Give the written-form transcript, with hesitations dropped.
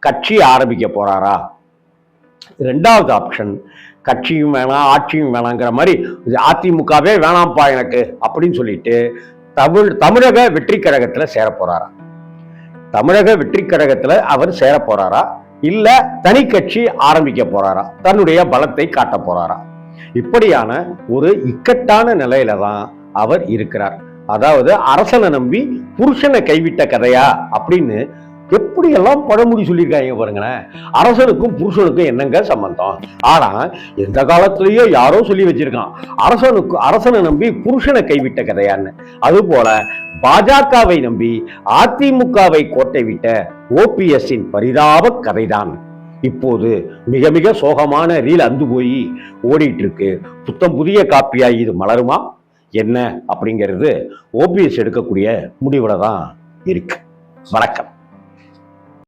கட்சி ஆரம்பிக்க போறாரா? ரெண்டாவது ஆப்ஷன், கட்சியும் வேணாம் ஆட்சியும் வேணாங்கிற மாதிரி அதிமுகவே வேணாம்ப்பா எனக்கு அப்படின்னு சொல்லிட்டு தமிழக வெற்றி கழகத்துல சேர போறாரா? தமிழக வெற்றி கழகத்துல அவர் சேர போறாரா, இல்ல தனி கட்சி ஆரம்பிக்க போறாரா, தன்னுடைய பலத்தை காட்ட போறாரா? இப்படியான ஒரு இக்கட்டான நிலையில தான் அவர் இருக்கிறார். அதாவது அரசனை நம்பி புருஷனை கைவிட்ட கதையா அப்படின்னு எப்படி எல்லாம் பழமொழி சொல்லியிருக்காங்க பாருங்களேன். அரசனுக்கும் புருஷனுக்கும் என்னங்க சம்பந்தம்? ஆனா எந்த காலத்திலயோ யாரோ சொல்லி வச்சிருக்கான், அரசனை நம்பி புருஷனை கைவிட்ட கதையான்னு. அது போல பாஜகவை நம்பி அதிமுகவை கோட்டை விட்ட ஓபிஎஸ்ஸின் பரிதாப கதைதான் இப்போது மிக மிக சோகமான ரீல் அந்து போய் ஓடிட்டு இருக்கு. புத்தம் புதிய காப்பியா இது மலருமா என்ன அப்படிங்கிறது ஓபிஎஸ் எடுக்கக்கூடிய முடிவுல தான் இருக்கு. வணக்கம்.